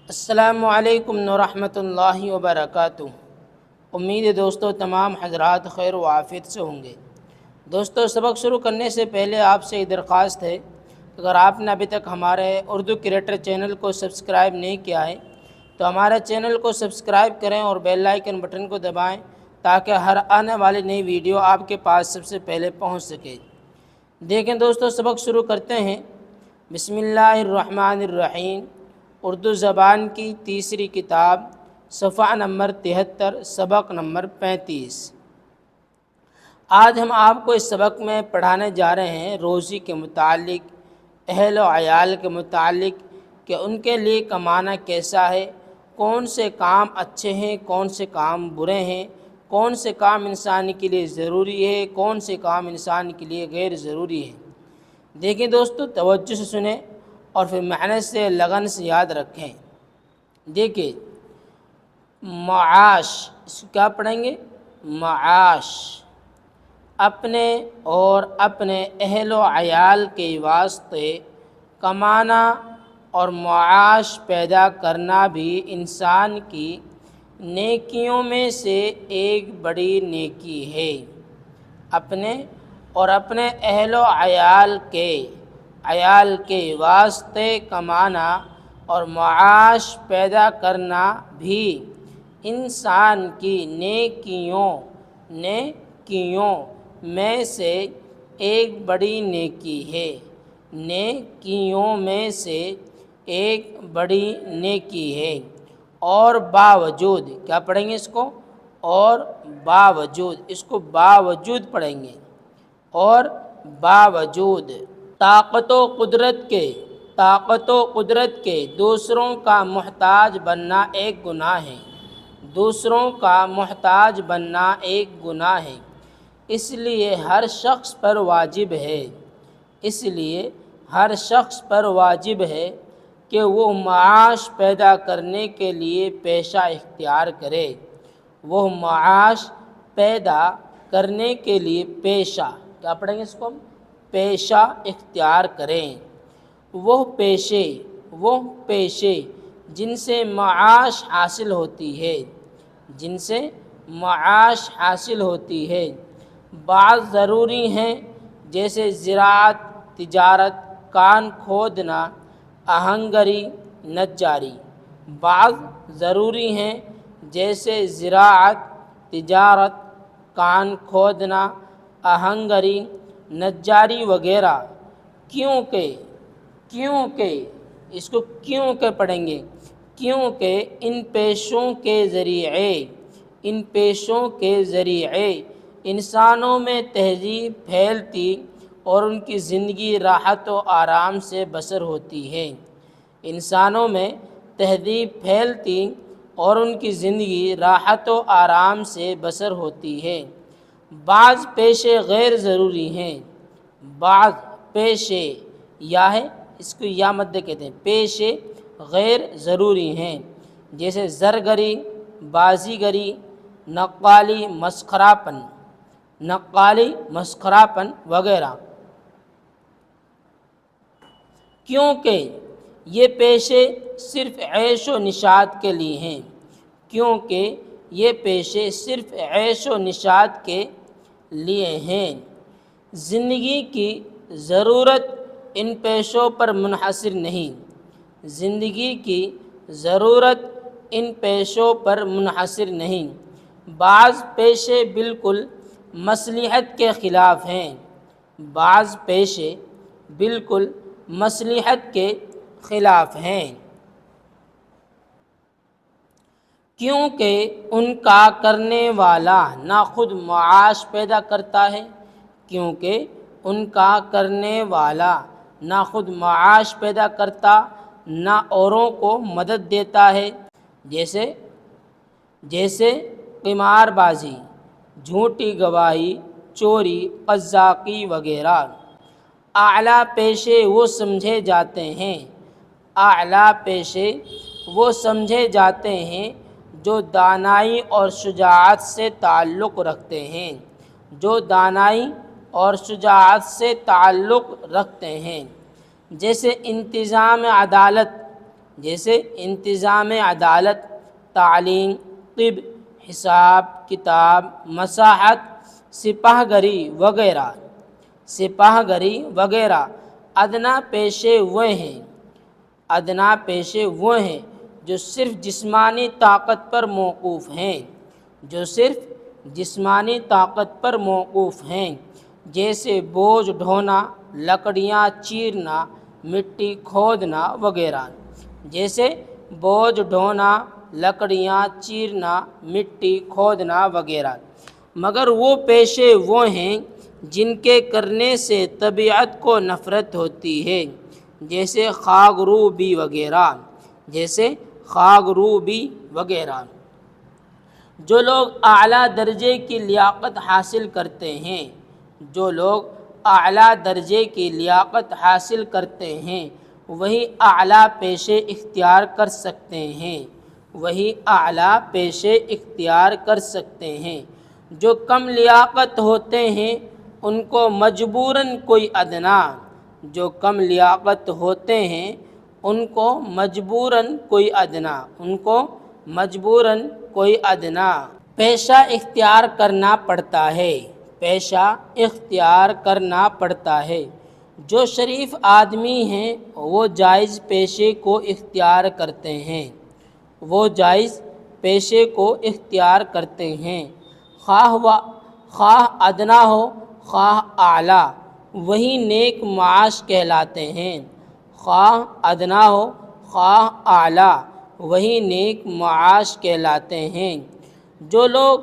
السلام علیکم ورحمۃ اللہ وبرکاتہ۔ امید ہے دوستو تمام حضرات خیر و عافیت سے ہوں گے۔ دوستو سبق شروع کرنے سے پہلے آپ سے ایک درخواست ہے، اگر آپ نے ابھی تک ہمارے اردو کریٹر چینل کو سبسکرائب نہیں کیا ہے تو ہمارے چینل کو سبسکرائب کریں اور بیل آئیکن بٹن کو دبائیں تاکہ ہر آنے والی نئی ویڈیو آپ کے پاس سب سے پہلے پہنچ سکے۔ دیکھیں دوستو سبق شروع کرتے ہیں۔ بسم اللہ الرحمن الرحیم، اردو زبان کی تیسری کتاب، صفحہ نمبر 73، سبق نمبر 35۔ آج ہم آپ کو اس سبق میں پڑھانے جا رہے ہیں روزی کے متعلق، اہل و عیال کے متعلق کہ ان کے لیے کمانا کیسا ہے، کون سے کام اچھے ہیں، کون سے کام برے ہیں، کون سے کام انسان کے لیے ضروری ہے، کون سے کام انسان کے لیے غیر ضروری ہے۔ دیکھیں دوستو توجہ سے سنیں اور پھر محنت سے لگن سے یاد رکھیں۔ دیکھیں معاش، اس کو کیا پڑھیں گے؟ معاش، اپنے اور اپنے اہل و عیال کے واسطے کمانا اور معاش پیدا کرنا بھی انسان کی نیکیوں میں سے ایک بڑی نیکی ہے۔ اپنے اور اپنے اہل و عیال کے واسطے کمانا اور معاش پیدا کرنا بھی انسان کی نیکیوں میں سے ایک بڑی نیکی ہے۔ نیکیوں میں سے ایک بڑی نیکی ہے۔ اور باوجود، کیا پڑھیں گے اس کو؟ اور باوجود، اس کو باوجود پڑھیں گے۔ اور باوجود طاقت و قدرت کے دوسروں کا محتاج بننا ایک گناہ ہے۔ دوسروں کا محتاج بننا ایک گناہ ہے۔ اس لیے ہر شخص پر واجب ہے کہ وہ معاش پیدا کرنے کے لیے پیشہ اختیار کرے۔ وہ معاش پیدا کرنے کے لیے پیشہ، کیا پڑھیں گے اس کو ہم؟ پیشہ اختیار کریں۔ وہ پیشے جن سے معاش حاصل ہوتی ہے بعض ضروری ہیں، جیسے زراعت، تجارت، کان کھودنا، آہنگری، نجاری۔ بعض ضروری ہیں جیسے زراعت، تجارت، کان کھودنا، آہنگری، نجاری وغیرہ۔ کیونکہ اس کو کیونکہ پڑھیں گے، کیونکہ ان پیشوں کے ذریعے انسانوں میں تہذیب پھیلتی اور ان کی زندگی راحت و آرام سے بسر ہوتی ہے۔ انسانوں میں تہذیب پھیلتی اور ان کی زندگی راحت و آرام سے بسر ہوتی ہے۔ بعض پیشے غیر ضروری ہیں۔ بعض پیشے یا ہے، اس کو یا مدد کہتے ہیں، پیشے غیر ضروری ہیں، جیسے زرگری، بازیگری، نقالی، مسخرہ پن وغیرہ۔ کیونکہ یہ پیشے صرف عیش و نشاط کے لیے ہیں۔ کیونکہ یہ پیشے صرف عیش و نشاط کے لیے ہیں۔ زندگی کی ضرورت ان پیشوں پر منحصر نہیں۔ زندگی کی ضرورت ان پیشوں پر منحصر نہیں۔ بعض پیشے بالکل مصلحت کے خلاف ہیں۔ بعض پیشے بالکل مصلحت کے خلاف ہیں، کیونکہ ان کا کرنے والا نہ خود معاش پیدا کرتا ہے، کیونکہ ان کا کرنے والا نہ خود معاش پیدا کرتا نہ اوروں کو مدد دیتا ہے، جیسے قمار بازی، جھوٹی گواہی، چوری، قزاقی وغیرہ۔ اعلیٰ پیشے وہ سمجھے جاتے ہیں جو دانائی اور شجاعت سے تعلق رکھتے ہیں، جیسے انتظام عدالت، جیسے انتظام عدالت، تعلیم، طب، حساب کتاب، مساحت، سپاہ گری وغیرہ۔ سپاہ گری وغیرہ ادنا پیشے وہ ہیں جو صرف جسمانی طاقت پر موقوف ہیں، جیسے بوجھ ڈھونا، لکڑیاں چیرنا، مٹی کھودنا وغیرہ۔ مگر وہ پیشے وہ ہیں جن کے کرنے سے طبیعت کو نفرت ہوتی ہے، جیسے خاک روبی وغیرہ۔ جو لوگ اعلیٰ درجے کی لیاقت حاصل کرتے ہیں وہی اعلیٰ پیشے اختیار کر سکتے ہیں۔ جو کم لیاقت ہوتے ہیں ان کو مجبوراً کوئی ادنا پیشہ اختیار کرنا پڑتا ہے۔ جو شریف آدمی ہیں وہ جائز پیشے کو اختیار کرتے ہیں، خواہ ادنا ہو خواہ اعلیٰ، وہی نیک معاش کہلاتے ہیں۔ جو لوگ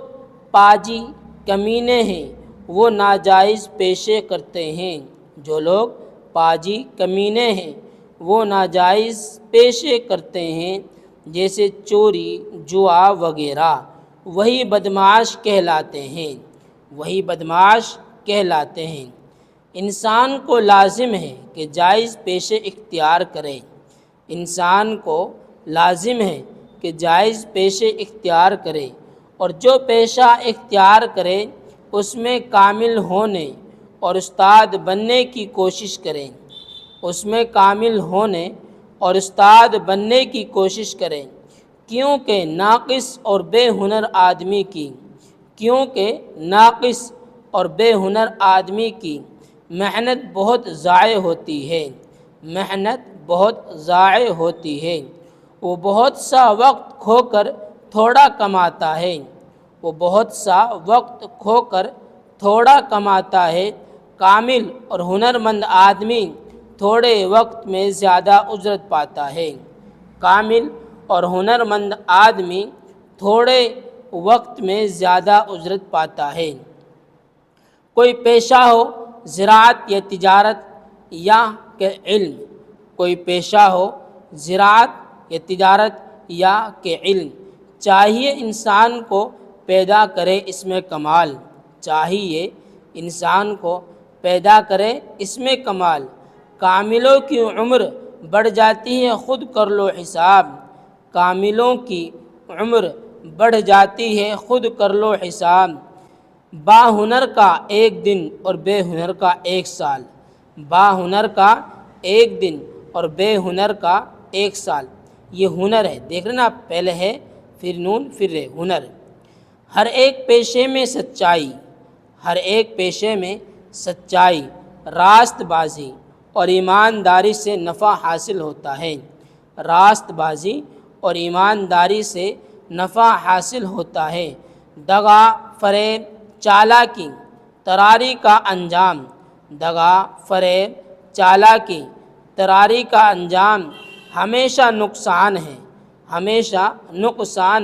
پاجی کمینے ہیں وہ ناجائز پیشے کرتے ہیں، جیسے چوری، جوا وغیرہ، وہی بدمعاش کہلاتے ہیں۔ انسان کو لازم ہے کہ جائز پیشے اختیار کرے، اور جو پیشہ اختیار کرے اس میں کامل ہونے اور استاد بننے کی کوشش کیونکہ ناقص اور بے ہنر آدمی کی محنت بہت ضائع ہوتی ہے۔ وہ بہت سا وقت کھو کر تھوڑا کماتا ہے، کامل اور ہنرمند آدمی تھوڑے وقت میں زیادہ اجرت پاتا ہے۔ کوئی پیشہ ہو زراعت یا تجارت یا کہ علم، چاہیے انسان کو پیدا کرے اس میں کمال۔ کاملوں کی عمر بڑھ جاتی ہے، خود کر لو حساب۔ باہنر کا ایک دن اور بے ہنر کا ایک سال، یہ ہنر ہے۔ دیکھ رہے نا، پہلے ہے پھر نون پھر رے، ہنر۔ ہر ایک پیشے میں سچائی، راست بازی اور ایمانداری سے نفع حاصل ہوتا ہے۔ دغا، فریب، چالاکی، تراری کا انجام ہمیشہ نقصان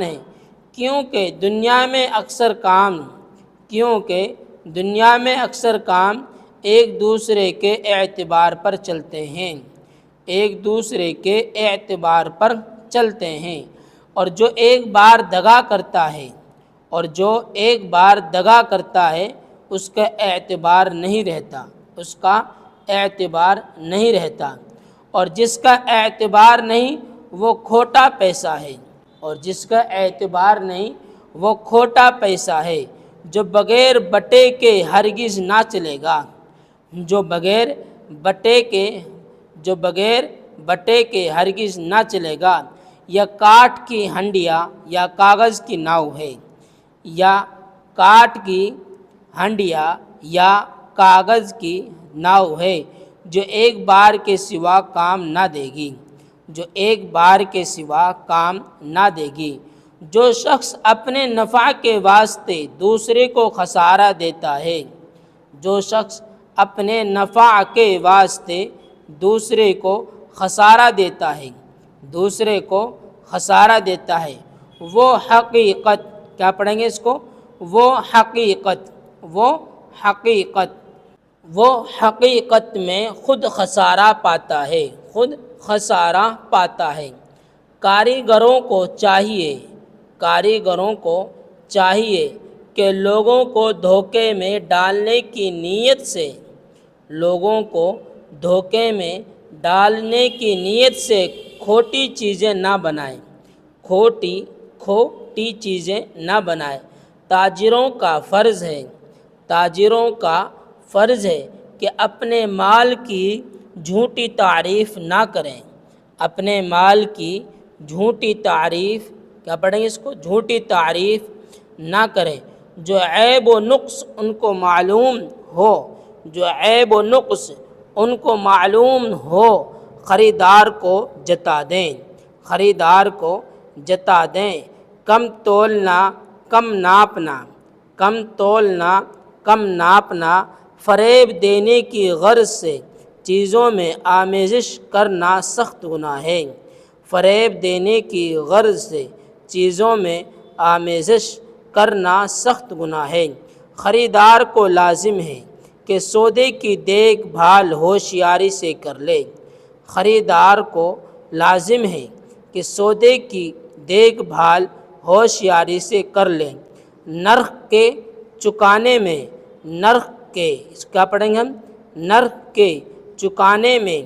ہے، کیونکہ دنیا میں اکثر کام ایک دوسرے کے اعتبار پر چلتے ہیں، اور جو ایک بار دغا کرتا ہے اس کا اعتبار نہیں رہتا، اور جس کا اعتبار نہیں وہ کھوٹا پیسہ ہے، جو بغیر بٹے کے ہرگز نہ چلے گا، بٹے کے ہرگز نہ چلے گا۔ یا کاٹ کی ہنڈیا یا کاغذ کی ناؤ ہے، یا کاٹ کی ہنڈیا یا کاغذ کی ناؤ ہے جو ایک بار کے سوا کام نہ دے گی، جو ایک بار کے سوا کام نہ دے گی۔ جو شخص اپنے نفع کے واسطے دوسرے کو خسارہ دیتا ہے، جو شخص اپنے نفع کے واسطے دوسرے کو خسارہ دیتا ہے، دوسرے کو خسارہ دیتا ہے، وہ حقیقت، کیا پڑھیں گے اس کو؟ وہ حقیقت، وہ حقیقت، وہ حقیقت میں خود خسارہ پاتا ہے، خود خسارہ پاتا ہے۔ کاریگروں کو چاہیے، کاریگروں کو چاہیے کہ لوگوں کو دھوکے میں ڈالنے کی نیت سے، لوگوں کو دھوکے میں ڈالنے کی نیت سے کھوٹی چیزیں نہ بنائیں، کھوٹی چیزیں نہ بنائیں۔ تاجروں کا فرض ہے، تاجروں کا فرض ہے کہ اپنے مال کی جھوٹی تعریف نہ کریں، اپنے مال کی جھوٹی تعریف، کیا پڑھیں گے اس کو؟ جھوٹی تعریف نہ کریں۔ جو عیب و نقص ان کو معلوم ہو، جو عیب و نقص ان کو معلوم ہو، خریدار کو جتا دیں، خریدار کو جتا دیں۔ کم تولنا کم ناپنا، کم تولنا کم ناپنا، فریب دینے کی غرض سے چیزوں میں آمیزش کرنا سخت گناہ ہے، فریب دینے کی غرض سے چیزوں میں آمیزش کرنا سخت گناہ ہے۔ خریدار کو لازم ہے کہ سودے کی دیکھ بھال ہوشیاری سے کر لے، خریدار کو لازم ہے کہ سودے کی دیکھ بھال ہوشیاری سے کر لیں۔ نرخ کے چکانے میں، نرخ کے، کیا پڑھیں گے ہم؟ نرخ کے چکانے میں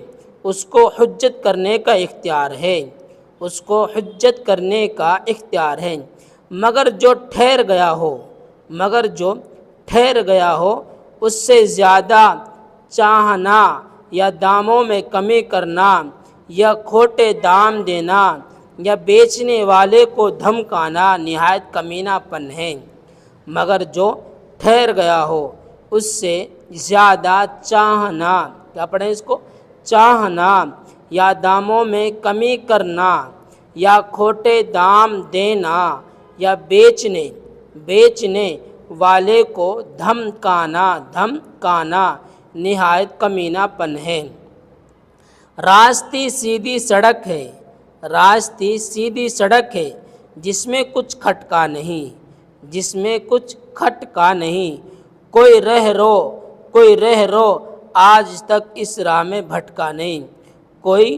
اس کو حجت کرنے کا اختیار ہے، اس کو حجت کرنے کا اختیار ہے، مگر جو ٹھہر گیا ہو، مگر جو ٹھہر گیا ہو اس سے زیادہ چاہنا یا داموں میں کمی کرنا یا کھوٹے دام دینا یا بیچنے والے کو دھمکانا نہایت کمینہ پن ہے، مگر جو ٹھہر گیا ہو اس سے زیادہ چاہنا، کیا پڑھیں اس کو؟ چاہنا یا داموں میں کمی کرنا یا کھوٹے دام دینا یا بیچنے والے کو دھمکانا نہایت کمینہ پن ہے۔ راستی سیدھی سڑک ہے، راستی سیدھی سڑک ہے جس میں کچھ کھٹکا نہیں، جس میں کچھ کھٹکا نہیں، کوئی رہ رو آج تک اس راہ میں بھٹکا نہیں، کوئی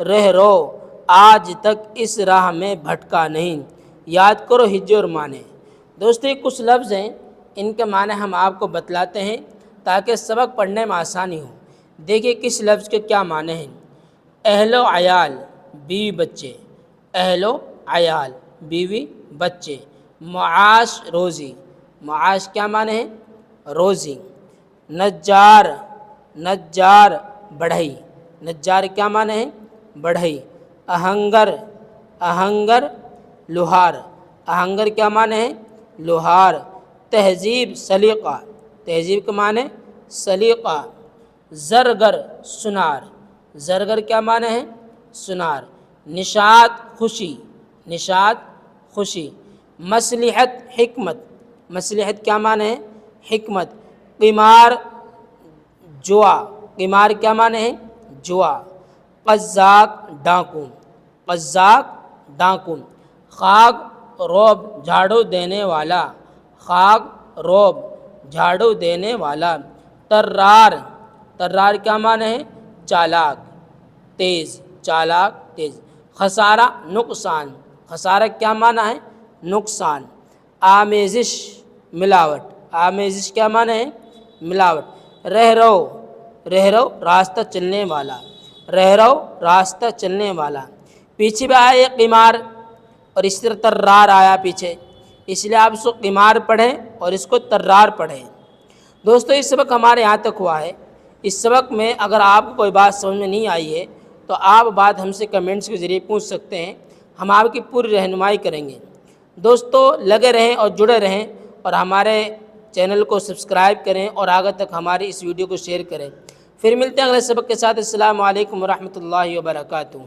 رہ رو آج تک اس راہ میں بھٹکا نہیں۔ یاد کرو ہجے اور معنی۔ دوستو یہ کچھ لفظ ہیں، ان کے معنی ہم آپ کو بتلاتے ہیں تاکہ سبق پڑھنے میں آسانی ہو۔ دیکھیے کس لفظ کے کیا معنی ہیں۔ اہل و عیال، بیوی بچے، اہل و عیال، بیوی بچے۔ معاش، روزی، معاش کیا معنی ہے؟ روزی۔ نجار، نجار بڑھئی، نجار کیا معنی ہے؟ بڑھئی۔ آہنگر، آہنگر لوہار، آہنگر کیا معنی ہے؟ لوہار۔ تہذیب، سلیقہ، تہذیب کے معنی سلیقہ۔ زرگر، سنار، زرگر کیا معنی ہے؟ سنار۔ نشاط، خوشی، نشاط خوشی۔ مصلحت، حکمت، مصلحت کیا معنی ہے؟ حکمت۔ قمار، جوا، قمار کیا معنی ہے؟ جوا۔ قزاق، ڈاکو، قزاق ڈاکو۔ خاک روب، جھاڑو دینے والا، خاک روب جھاڑو دینے والا۔ طرار، طرار کیا معنی ہے؟ چالاک، تیز، چالاک تیز۔ خسارہ، نقصان، خسارہ کیا معنی ہے؟ نقصان۔ آمیزش، ملاوٹ، آمیزش کیا معنی ہے؟ ملاوٹ۔ رہرو، رہرو راستہ چلنے والا، رہرو راستہ چلنے والا۔ پیچھے بھی آیا یہ قمار اور اس طرح طرار آیا پیچھے، اس لیے آپ اس کو قمار پڑھیں اور اس کو طرار پڑھیں۔ دوستو یہ سبق ہمارے یہاں تک ہوا ہے۔ اس سبق میں اگر آپ کو کوئی بات سمجھ میں نہیں آئی ہے تو آپ بات ہم سے کمنٹس کے ذریعے پوچھ سکتے ہیں، ہم آپ کی پوری رہنمائی کریں گے۔ دوستو لگے رہیں اور جڑے رہیں اور ہمارے چینل کو سبسکرائب کریں اور آگے تک ہماری اس ویڈیو کو شیئر کریں۔ پھر ملتے ہیں اگلے سبق کے ساتھ۔ السلام علیکم ورحمۃ اللہ وبرکاتہ۔